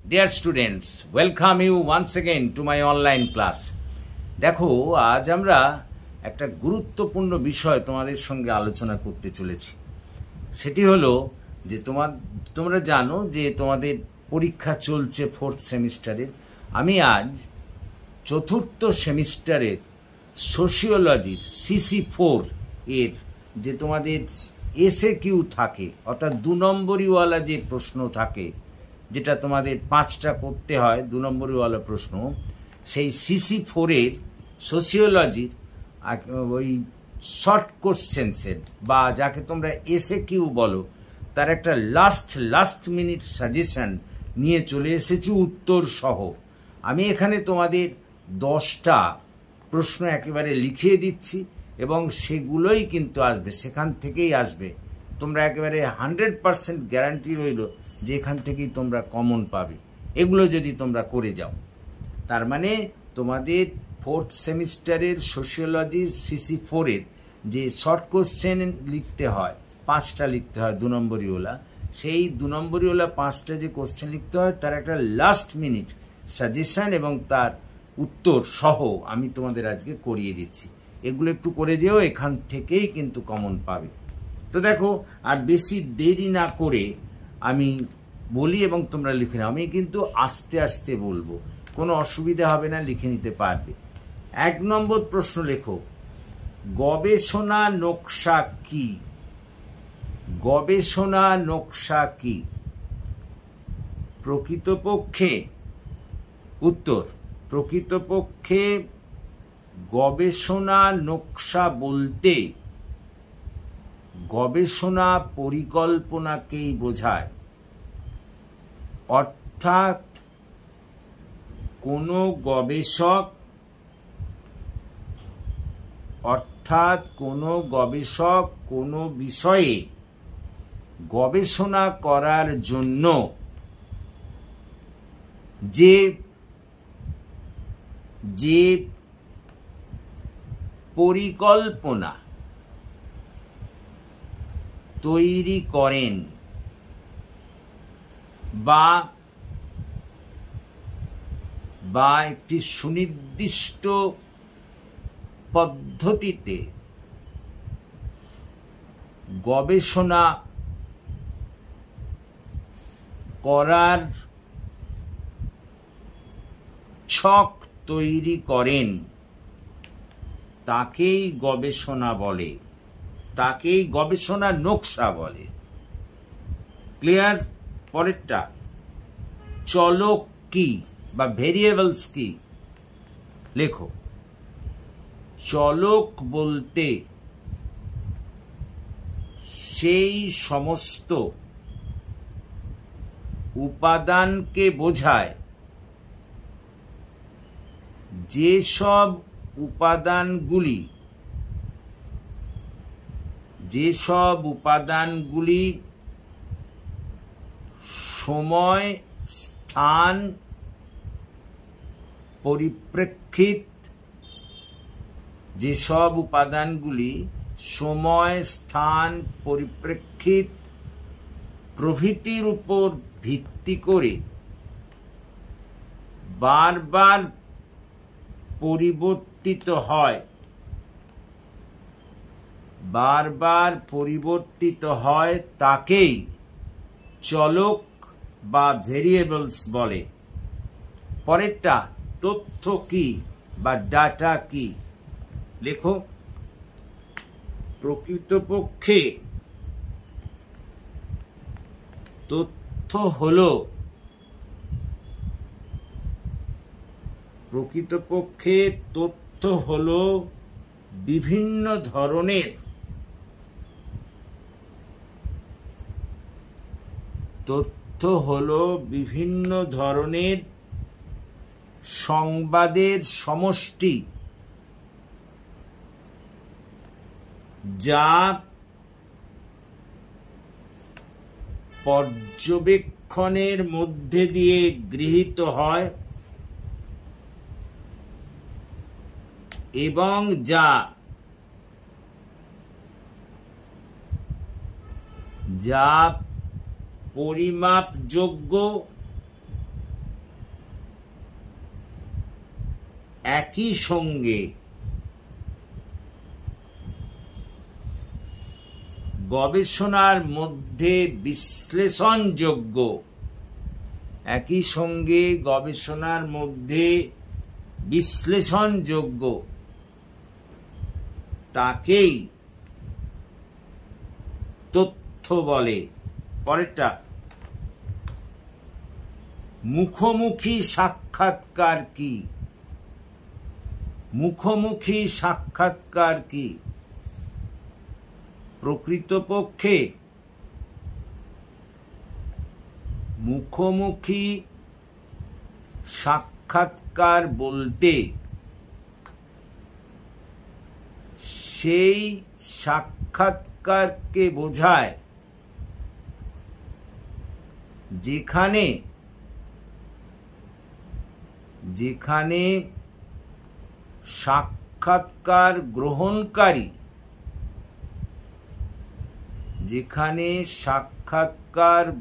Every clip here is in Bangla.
Dear students, welcome you once again to my online class. দেখো আজ আমরা একটা গুরুত্বপূর্ণ বিষয় তোমাদের সঙ্গে আলোচনা করতে চলেছি। সেটি হলো যে তোমরা জানো যে তোমাদের পরীক্ষা চলছে 4th সেমিস্টারের। আমি আজ 4th সেমিস্টারের সোশিওলজির CC4 এর যে তোমাদের SAQ থাকে, অর্থাৎ 2 নম্বরিওয়ালা যে প্রশ্ন থাকে, যেটা তোমাদের 5টা করতে হয় 2 নম্বরিওয়ালা প্রশ্ন, সেই CC4 এর সোশিওলজির ওই শর্ট কোশ্চেন্সের বা যাকে তোমরা SAQ বলো, তার একটা লাস্ট মিনিট সাজেশন নিয়ে চলে এসেছি উত্তর সহ। আমি এখানে তোমাদের 10টা প্রশ্ন একেবারে লিখিয়ে দিচ্ছি এবং সেগুলোই কিন্তু আসবে, সেখান থেকেই আসবে। তোমরা একেবারে 100% গ্যারান্টি রইল যে এখান থেকেই তোমরা কমন পাবে, এগুলো যদি তোমরা করে যাও। তার মানে তোমাদের 4th সেমিস্টারের সোশিওলজি CC4 এর যে শর্ট কোশ্চেন লিখতে হয়, 5টা লিখতে হয় 2 নম্বরিওয়ালা, সেই 2 নম্বরিওয়ালা 5টা যে কোশ্চেন লিখতে হয় তার একটা লাস্ট মিনিট সাজেশন এবং তার উত্তর সহ আমি তোমাদের আজকে করিয়ে দিচ্ছি। এগুলো একটু করে যেও, এখান থেকেই কিন্তু কমন পাবে। তো দেখো, আর বেশি দেরি না করে আমি বলি এবং তোমরা লিখে নাও। আমি কিন্তু আস্তে আস্তে বলবো, কোনো অসুবিধা হবে না, লিখে নিতে পারবে। 1 নম্বর প্রশ্ন লেখো, গবেষণা নকশা কি? গবেষণা নকশা কি? প্রকৃতপক্ষে উত্তর, প্রকৃতপক্ষে গবেষণা নকশা বলতে গবেষণা পরিকল্পনাকেই বোঝায়। অর্থাৎ কোনো গবেষক কোনো বিষয়ে গবেষণা করার জন্য যে পরিকল্পনা তৈরি করেন বা একটি সুনির্দিষ্ট পদ্ধতিতে গবেষণা করার ছক তৈরি করেন, তাকেই গবেষণা বলে, তাকেই গবেষণা নকশা বলে। ক্লিয়ার? পরেরটা, চলক কি বা ভেরিয়েবলস কি? লেখো, চলক বলতে সেই সমস্ত উপাদানকে বোঝায় যেসব উপাদানগুলি সময়, স্থান, পরিপ্রেক্ষিত, যেসব উপাদানগুলি সময়, স্থান, পরিপ্রেক্ষিত প্রভৃতির উপর ভিত্তি করে বারবার পরিবর্তিত হয়, তাকেই চলক বা ভেরিয়েবলস বলে। পরেরটা, তথ্য কি বা ডাটা কি? লেখো, প্রকৃতপক্ষে তথ্য হলো বিভিন্ন ধরনের সংবাদের সমষ্টি যা পর্যবেক্ষণের মধ্যে দিয়ে গৃহীত হয় এবং যা পরিমাপযোগ্য একই সঙ্গে গবেষণার মধ্যে বিশ্লেষণযোগ্য, একই সঙ্গে গবেষণার মধ্যে বিশ্লেষণযোগ্য তাকেই তথ্য বলে। পরেরটা, মুখোমুখি সাক্ষাৎকার কি? মুখোমুখি সাক্ষাৎকার কি? প্রকৃতপক্ষে মুখোমুখি সাক্ষাৎকার বলতে সেই সাক্ষাৎকারকে বোঝায় যেখানে সাক্ষাৎকার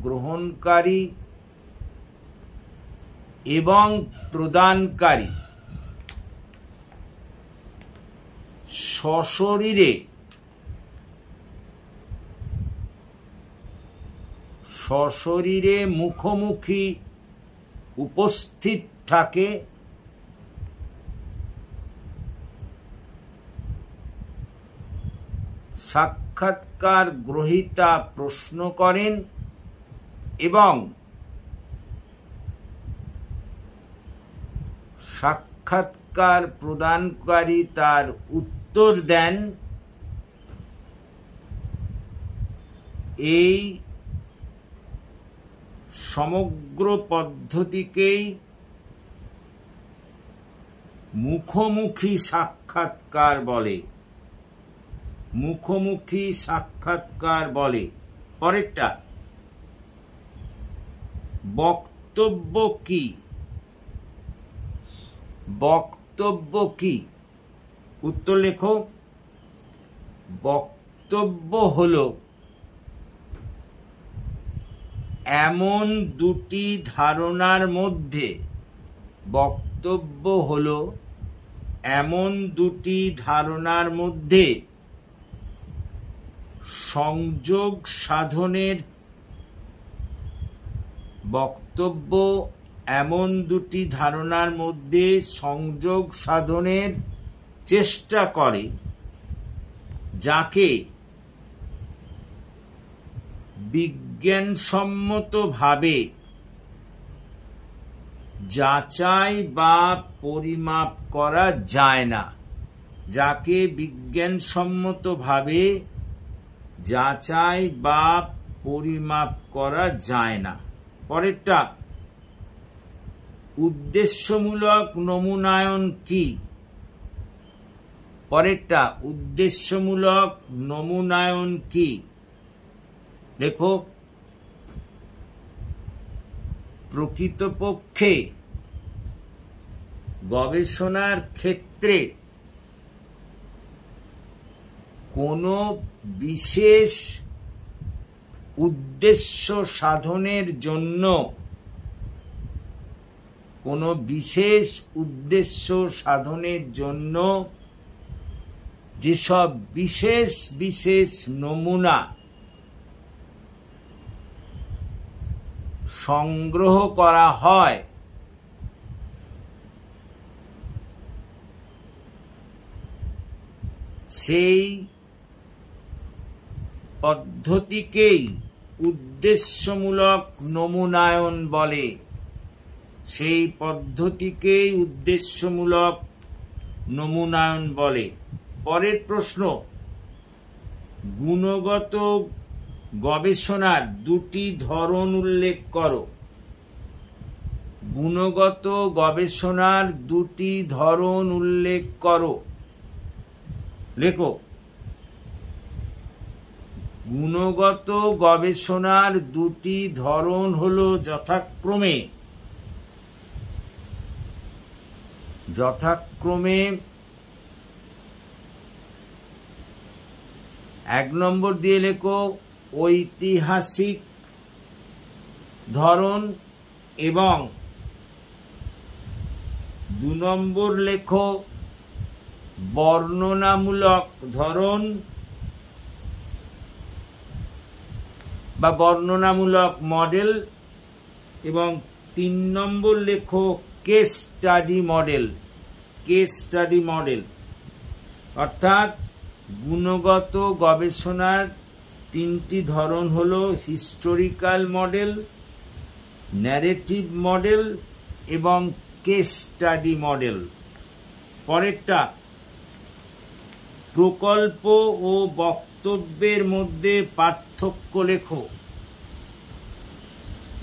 গ্রহণকারী এবং প্রদানকারী সশরীরে মুখোমুখি উপস্থিত থাকে সাক্ষাৎকার গ্রহীতা প্রশ্ন করেন এবং সাক্ষাৎকার প্রদানকারী তার উত্তর দেন। এই সমগ্র পদ্ধতিকেই মুখোমুখি সাক্ষাৎকার বলে। মুখোমুখি সাক্ষাৎকার বলে। পরেরটা, বক্তব্য কি? বক্তব্য কি? উত্তর লেখো। বক্তব্য হলো এমন দুটি ধারণার মধ্যে, বক্তব্য হলো এমন দুটি ধারণার মধ্যে সংযোগ সাধনের, বক্তব্য এমন দুটি ধারণার মধ্যে সংযোগ সাধনের চেষ্টা করে যাকে বিজ্ঞানসম্মতভাবে যাচাই বা পরিমাপ করা যায় না। যাকে বিজ্ঞানসম্মতভাবে যাচাই বা পরিমাপ করা যায় না। পরেরটা, উদ্দেশ্যমূলক নমুনায়ন কি? পরেরটা, উদ্দেশ্যমূলক নমুনায়ন কি? দেখো, প্রকৃতপক্ষে গবেষণার ক্ষেত্রে কোনো বিশেষ উদ্দেশ্য সাধনের জন্য, কোনো বিশেষ উদ্দেশ্য সাধনের জন্য যেসব বিশেষ বিশেষ নমুনা সংগ্রহ করা হয় সেই পদ্ধতিকেই উদ্দেশ্যমূলক নমুনায়ন বলে। সেই পদ্ধতিকেই উদ্দেশ্যমূলক নমুনায়ন বলে। পরের প্রশ্ন, গুণগত গবেষণার দুটি ধরন উল্লেখ করো। গুণগত গবেষণার দুটি ধরন উল্লেখ করো। লেখো। গুণগত গবেষণার দুটি ধরন হলো যথাক্রমে এক নম্বর দিয়ে লেখো ঐতিহাসিক ধরন এবং 2 নম্বর লেখো বর্ণনামূলক ধরন বা বর্ণনামূলক মডেল, এবং 3 নম্বর লেখো case study model. Case study model অর্থাৎ গুণগত গবেষণার 3টি ধরন হলো হিস্টোরিক্যাল মডেল, ন্যারেটিভ মডেল এবং কেস স্টাডি মডেল। পরেরটা, প্রকল্প ও বক্তব্যের মধ্যে পার্থক্য লেখো।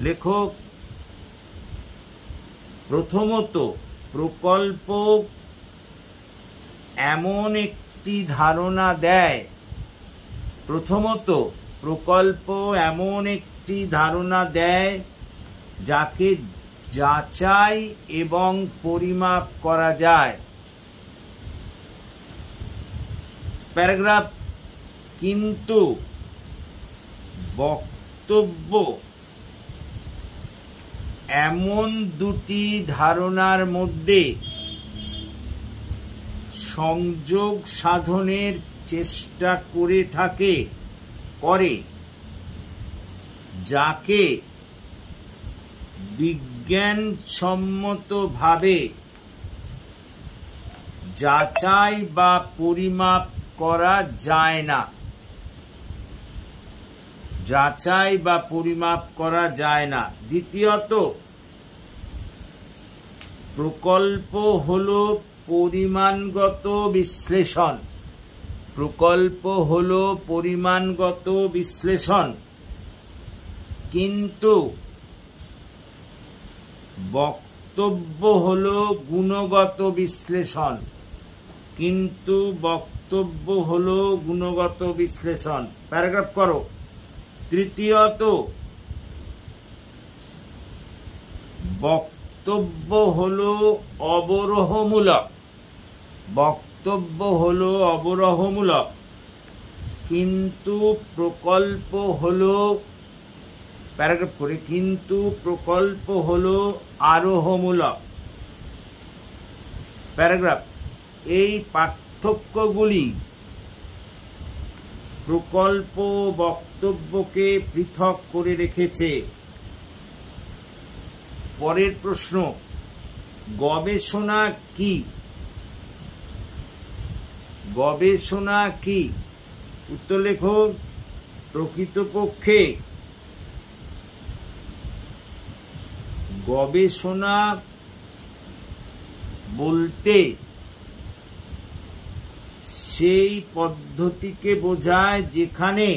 লেখো প্রথমত, প্রকল্প এমন একটি ধারণা দেয়। যাকে যাচাই এবং পরিমাপ করা যায়। প্যারাগ্রাফ, কিন্তু বক্তব্য এমন দুটি ধারণার মধ্যে সংযোগ সাধনের চেষ্টা করে যাকে বিজ্ঞানসম্মতভাবে যাচাই বা পরিমাপ করা যায় না। দ্বিতীয়ত, প্রকল্প হলো পরিমাণগত বিশ্লেষণ, কিন্তু বক্তব্য হলো গুণগত বিশ্লেষণ। প্যারাগ্রাফ করো। তৃতীয়ত, বক্তব্য হলো অবরোহমূলক, কিন্তু প্রকল্প হলো আরোহমূলক। প্যারাগ্রাফ, এই পার্থক্যগুলি প্রকল্প বক্তব্যকে পৃথক করে রেখেছে। পরের প্রশ্ন, গবেষণা কি? উত্তর লেখো। প্রকৃতপক্ষে গবেষণা বলতে সেই পদ্ধতিকে বোঝায় যেখানে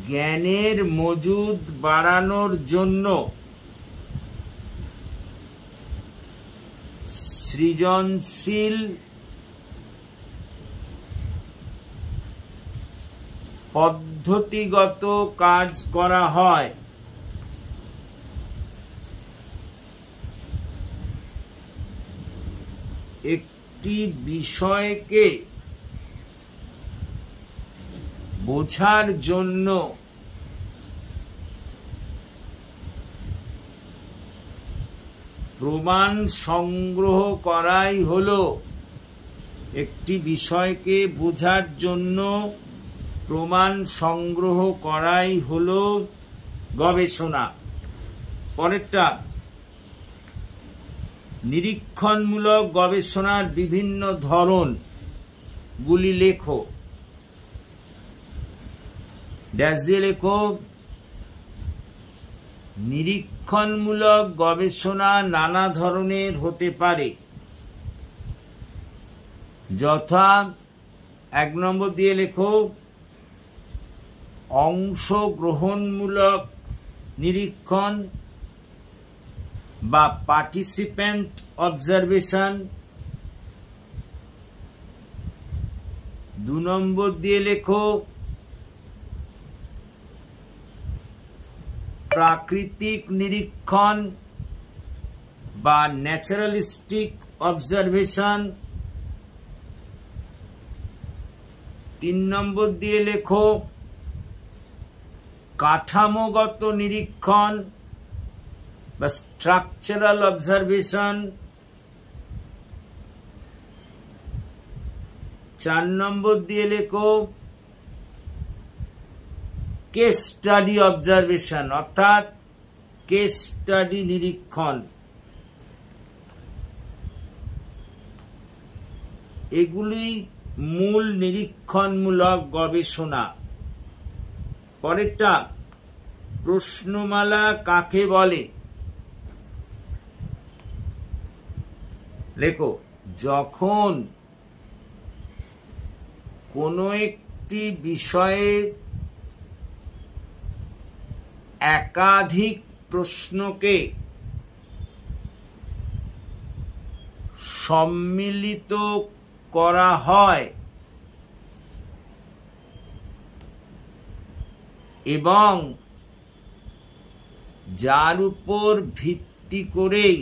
জ্ঞানের মজুদ বাড়ানোর জন্য সৃজনশীল পদ্ধতিগত কাজ করা হয়। একটি বিষয়কে বোঝার জন্য প্রমাণ সংগ্রহ করাই হলো গবেষণা। পরেরটা, নিরীক্ষণমূলক গবেষণার বিভিন্ন ধরন গুলি লেখো। ড্যাশ দিয়ে লেখো। নিরীক্ষণমূলক গবেষণা নানা ধরনের হতে পারে, যথা 1 নম্বর দিয়ে লেখো অংশগ্রহণমূলক নিরীক্ষণ বা পার্টিসিপেন্ট অবজারভেশন। 2 নম্বর দিয়ে লেখো প্রাকৃতিক নিরীক্ষণ বা ন্যাচারালিস্টিক অবজারভেশন। 3 নম্বর দিয়ে লেখো কাঠামোগত নিরীক্ষণ বা স্ট্রাকচারাল অবজারভেশন। 4 নম্বর দিয়ে লেখো কেস স্টাডি অবজারভেশন, অর্থাৎ কেস স্টাডি নিরীক্ষণ। এগুলি মূল নিরীক্ষণমূলক গবেষণা। পরেরটা, প্রশ্নমালা কাকে বলে? লেখো, যখন কোনো একটি বিষয়ে একাধিক প্রশ্নকে সম্মিলিত করা হয় এবং যার উপর ভিত্তি করেই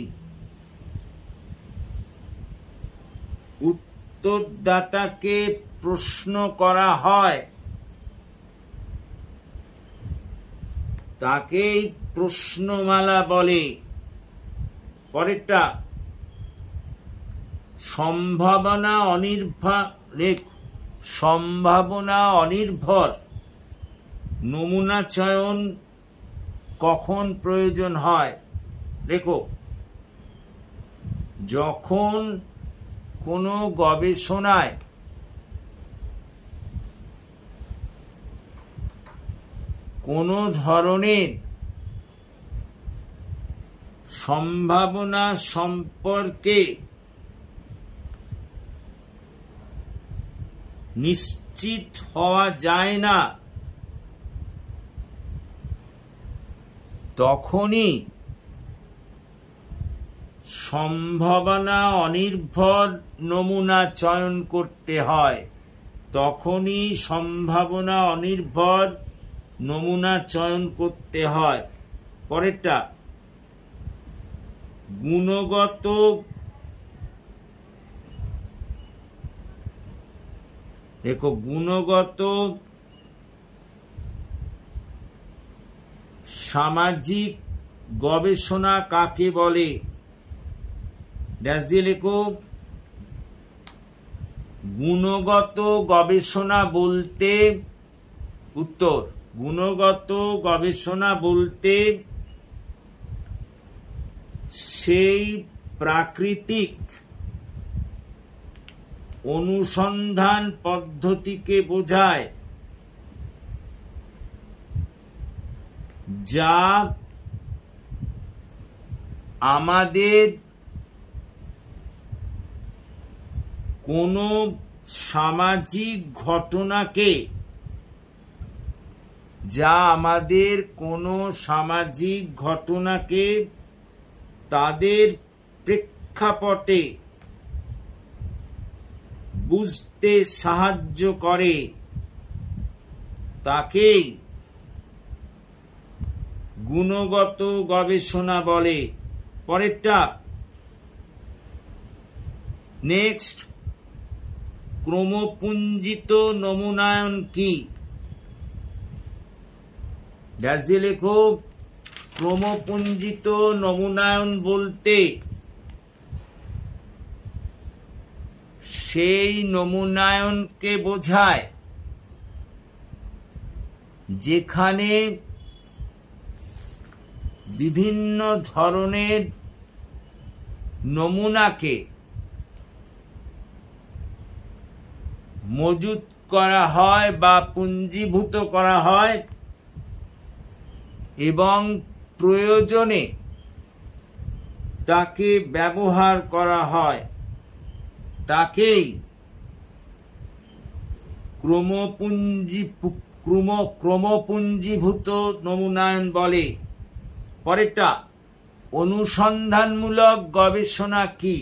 উত্তরদাতাকে প্রশ্ন করা হয় তাকেই প্রশ্নমালা বলে। পরেরটা, সম্ভাবনা অনির্ভর নমুনা চয়ন কখন প্রয়োজন হয়? লেখো, যখন কোনো গবেষণায় কোনো ধরনের সম্ভাবনা সম্পর্কে নিশ্চিত হওয়া যায় না, তখনই সম্ভাবনা অনির্ভর নমুনা চয়ন করতে হয়। তখনই সম্ভাবনা অনির্ভর নমুনা চয়ন করতে হয়। পরেরটা, গুণগত সামাজিক গবেষণা কাকে বলে? ড্যাশ দিয়ে লেখো, গুণগত গবেষণা বলতে, উত্তর, গুণগত গবেষণা বলতে সেই প্রাকৃতিক অনুসন্ধান পদ্ধতিকে বোঝায় যা আমাদের কোনো সামাজিক ঘটনাকে তাদের প্রেক্ষাপটে বুঝতে সাহায্য করে, তাকেই গুণগত গবেষণা বলে। পরেরটা, নেক্সট, ক্রমপুঞ্জিত নমুনায়ন কি? ড্যাশ দিয়ে লেখো, ক্রমপুঞ্জিত নমুনায়ন বলতে সেই নমুনায়নকে বোঝায় যেখানে বিভিন্ন ধরনের নমুনাকে মজুত করা হয় বা পুঞ্জীভূত করা হয় এবং প্রয়োজনে তাকে ব্যবহার করা হয়, তাকেই ক্রমপুঞ্জীভূত নমুনায়ন বলে। পরেরটা, অনুসন্ধানমূলক গবেষণা কি?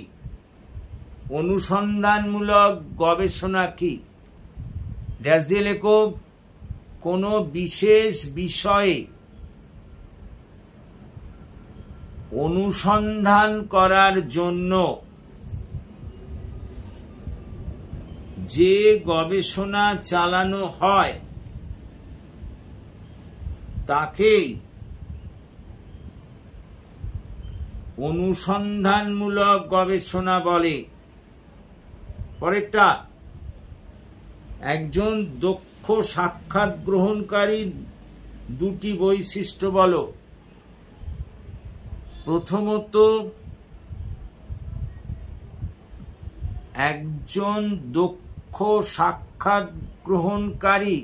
অনুসন্ধানমূলক গবেষণা কি? ড্যাশ দিয়ে লেখো, কোনো বিশেষ বিষয়ে অনুসন্ধান করার জন্য যে গবেষণা চালানো হয় তাকেই অনুসন্ধানমূলক গবেষণা বলে। পরেরটা, একজন দক্ষ সাক্ষাৎ গ্রহণকারীর দুটি বৈশিষ্ট্য বলো। প্রথমত, একজন দক্ষ সাক্ষাৎ গ্রহণকারী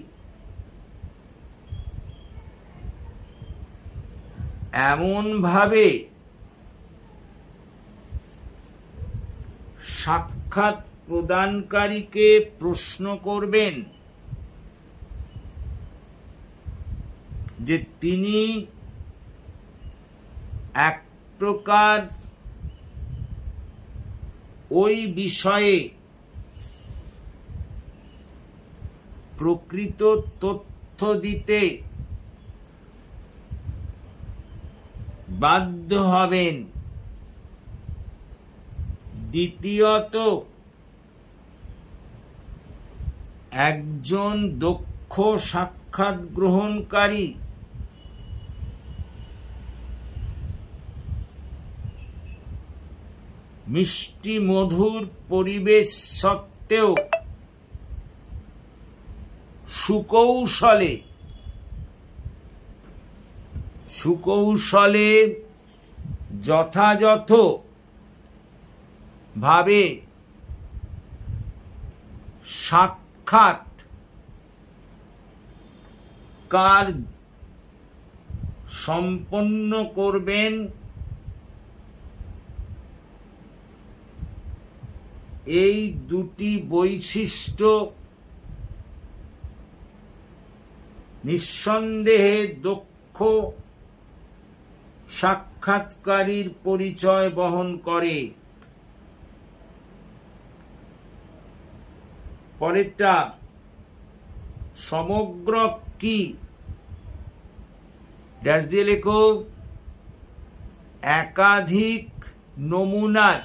এমনভাবে সাক্ষাৎ প্রদানকারীকে প্রশ্ন করবেন যে তিনি এক প্রকার ওই বিষয়ে প্রকৃত তথ্য দিতে বাধ্য হবেন। দ্বিতীয়ত, একজন দক্ষ সাক্ষাৎ গ্রহণকারী মিষ্টি মধুর পরিবেশ সত্ত্বেও সুকৌশলে যথাযথ ভাবে সাক্ষাৎকার সম্পন্ন করবেন। এই দুটি বৈশিষ্ট্য নিঃসন্দেহে দক্ষ সাক্ষাৎকারীর পরিচয় বহন করে। পরেরটা, সমগ্র কি? ড্যাশ দিয়ে লেখো, একাধিক নমুনার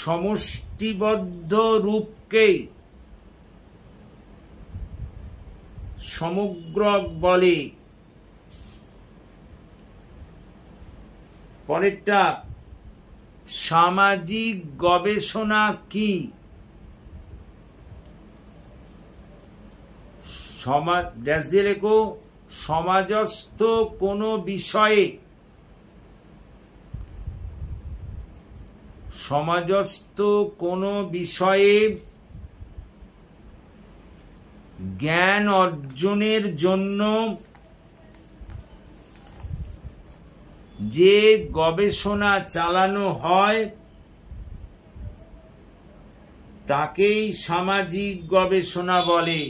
সমষ্টিবদ্ধ রূপকেই সমগ্রক বলে। পরেরটা, সামাজিক গবেষণা কি? ড্যাশ দিয়ে লেখো, সমাজস্থ কোনো বিষয়ে জ্ঞান অর্জনের জন্য যে গবেষণা চালানো হয় তাকেই সামাজিক গবেষণা বলে।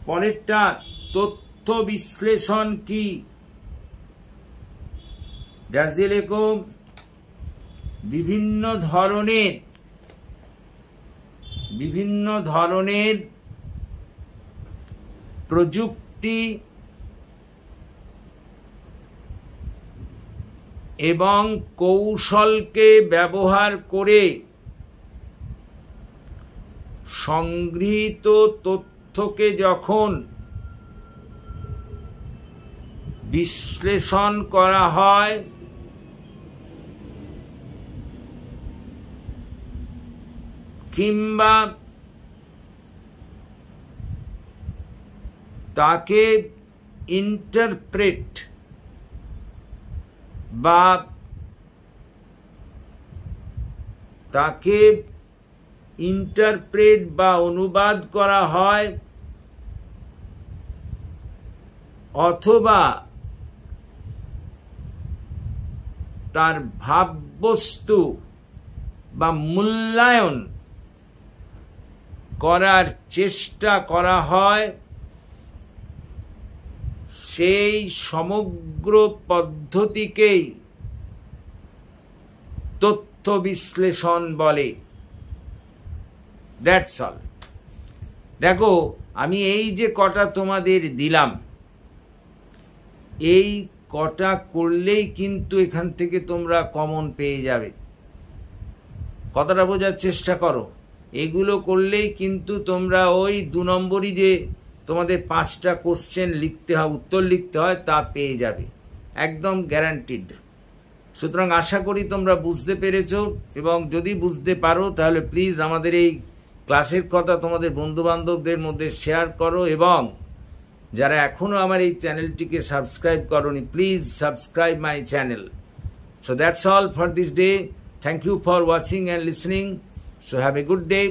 পরেরটা, তথ্য বিশ্লেষণ কি? ড্যাশ দিয়ে লেখো, বিভিন্ন ধরনের প্রযুক্তি এবং কৌশলকে ব্যবহার করে সংগৃহীত তথ্যকে যখন বিশ্লেষণ করা হয় কিংবা তাকে ইন্টারপ্রেট বা অনুবাদ করা হয়, অথবা তার ভাববস্তু বা মূল্যায়ন করার চেষ্টা করা হয়, সেই সমগ্র পদ্ধতিকেই তথ্য বিশ্লেষণ বলে। That's all. দেখো, আমি এই যে কটা তোমাদের দিলাম, এই কটা করলেই কিন্তু এখান থেকে তোমরা কমন পেয়ে যাবে। কথাটা বোঝার চেষ্টা করো। এগুলো করলেই কিন্তু তোমরা ওই 2 নম্বরই যে তোমাদের 5টা কোশ্চেন লিখতে হয়, উত্তর লিখতে হয়, তা পেয়ে যাবে। একদম গ্যারান্টিড। সুতরাং আশা করি তোমরা বুঝতে পেরেছো, এবং যদি বুঝতে পারো তাহলে প্লিজ আমাদের এই ক্লাসের কথা তোমাদের বন্ধুবান্ধবদের মধ্যে শেয়ার করো, এবং যারা এখনও আমার এই চ্যানেলটিকে সাবস্ক্রাইব করোনি, please subscribe my channel. So that's all for this day. Thank you for watching and listening. So have a good day.